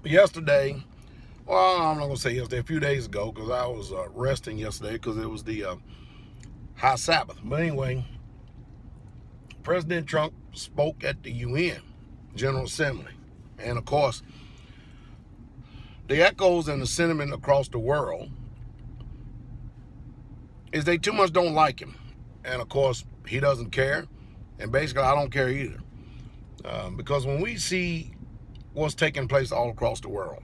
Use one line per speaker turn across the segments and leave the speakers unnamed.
Yesterday, well, I'm not going to say yesterday, a few days ago, because I was resting yesterday because it was the high Sabbath. But anyway, President Trump spoke at the UN General Assembly. And of course, the echoes and the sentiment across the world is they too much don't like him. And of course, he doesn't care. And basically, I don't care either. Because when we see what's taking place all across the world,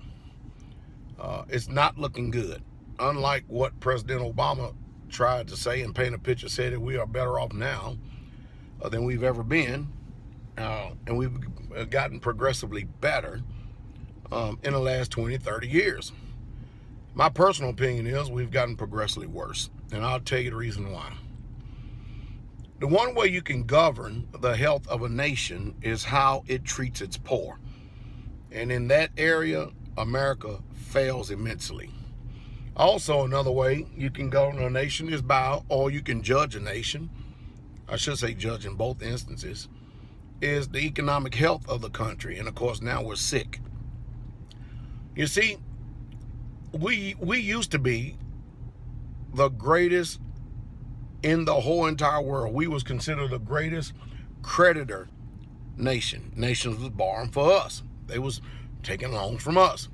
it's not looking good. Unlike what President Obama tried to say and paint a picture, said that we are better off now than we've ever been. And we've gotten progressively better in the last 20, 30 years. My personal opinion is we've gotten progressively worse. And I'll tell you the reason why. The one way you can govern the health of a nation is how it treats its poor. And in that area, America fails immensely. Also, another way you can govern a nation is by, or you can judge a nation, I should say judge in both instances, is the economic health of the country. And of course, now we're sick. You see, we used to be the greatest in the whole entire world. We was considered the greatest creditor nation. Nations was borrowing for us. They was taking loans from us.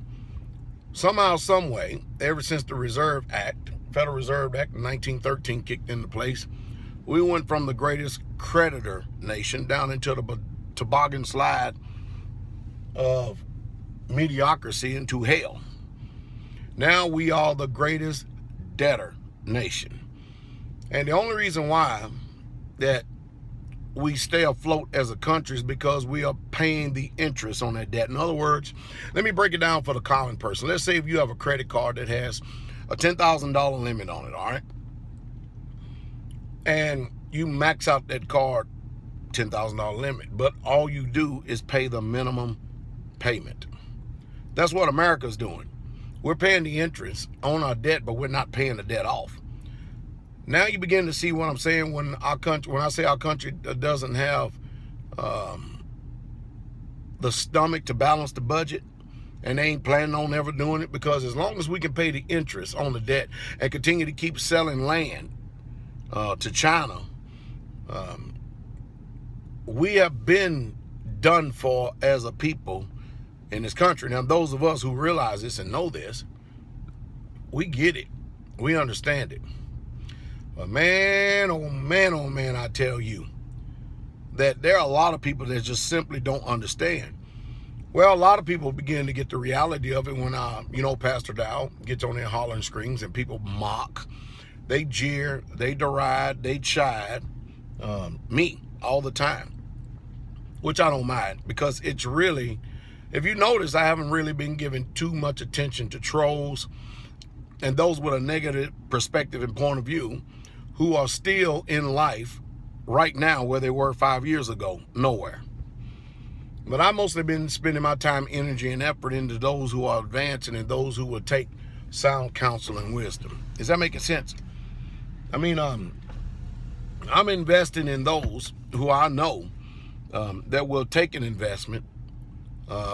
Somehow, some way, ever since the Reserve Act, Federal Reserve Act in 1913 kicked into place, we went from the greatest creditor nation down into the toboggan slide of mediocrity into hell. Now we are the greatest debtor nation. And the only reason why that we stay afloat as a country is because we are paying the interest on that debt. In other words, let me break it down for the common person. Let's say if you have a credit card that has a $10,000 limit on it, all right? And you max out that card $10,000 limit, but all you do is pay the minimum payment. That's what America's doing. We're paying the interest on our debt, but we're not paying the debt off. Now you begin to see what I'm saying when I say our country doesn't have the stomach to balance the budget, and they ain't planning on ever doing it, because as long as we can pay the interest on the debt and continue to keep selling land to China, we have been done for as a people in this country. Now, those of us who realize this and know this, we get it. We understand it. But man, oh man, I tell you that there are a lot of people that just simply don't understand. Well, a lot of people begin to get the reality of it when, Pastor Dow gets on there hollering screams and people mock, they jeer, they deride, they chide me all the time, which I don't mind, because it's really, if you notice, I haven't really been giving too much attention to trolls and those with a negative perspective and point of view who are still in life right now where they were 5 years ago, nowhere. But I've mostly been spending my time, energy, and effort into those who are advancing and those who will take sound counsel and wisdom. Is that making sense? I mean, I'm investing in those who I know that will take an investment,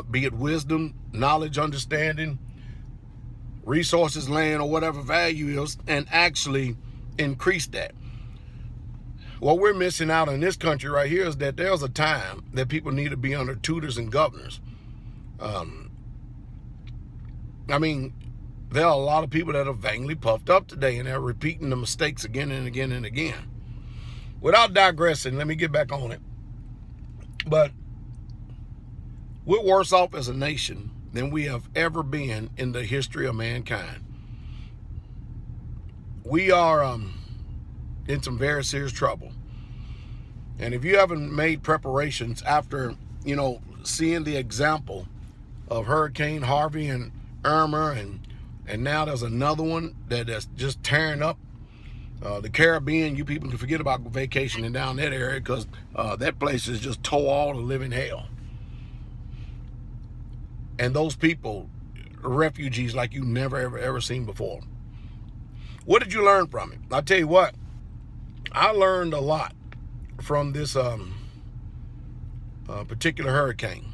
be it wisdom, knowledge, understanding, resources, land, or whatever value is, and actually increase that. What we're missing out in this country right here is that there's a time that people need to be under tutors and governors. There are a lot of people that are vainly puffed up today, and they're repeating the mistakes again and again and again. Without digressing, let me get back on it. But we're worse off as a nation than we have ever been in the history of mankind. We are in some very serious trouble. And if you haven't made preparations after, seeing the example of Hurricane Harvey and Irma, and now there's another one that's just tearing up the Caribbean, you people can forget about vacationing down that area, because that place is just all the living hell. And those people are refugees like you never, ever seen before. What did you learn from it? I'll tell you what, I learned a lot from this particular hurricane.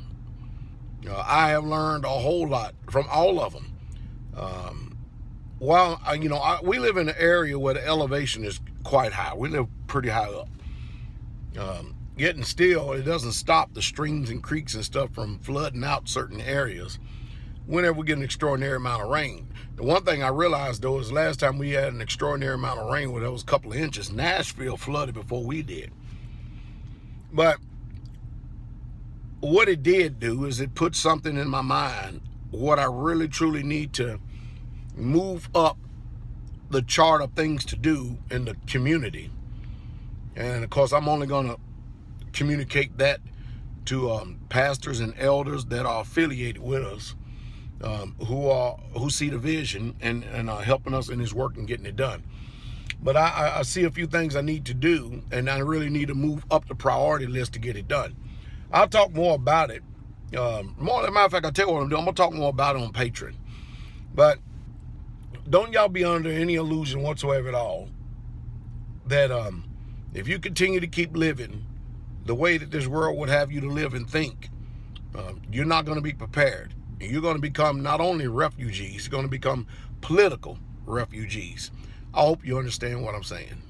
I have learned a whole lot from all of them. Well, we live in an area where the elevation is quite high. We live pretty high up. Getting still, it doesn't stop the streams and creeks and stuff from flooding out certain areas whenever we get an extraordinary amount of rain. The one thing I realized, though, is last time we had an extraordinary amount of rain, where there was a couple of inches, Nashville flooded before we did. But what it did do is it put something in my mind, what I really truly need to move up the chart of things to do in the community. And of course, I'm only going to communicate that to pastors and elders that are affiliated with us, who see the vision and are helping us in this work and getting it done. But I see a few things I need to do, and I really need to move up the priority list to get it done. I'll talk more about it. As a matter of fact, I'll tell you what I'm doing. I'm going to talk more about it on Patreon. But don't y'all be under any illusion whatsoever at all that if you continue to keep living the way that this world would have you to live and think, you're not going to be prepared. You're going to become not only refugees, you're going to become political refugees. I hope you understand what I'm saying.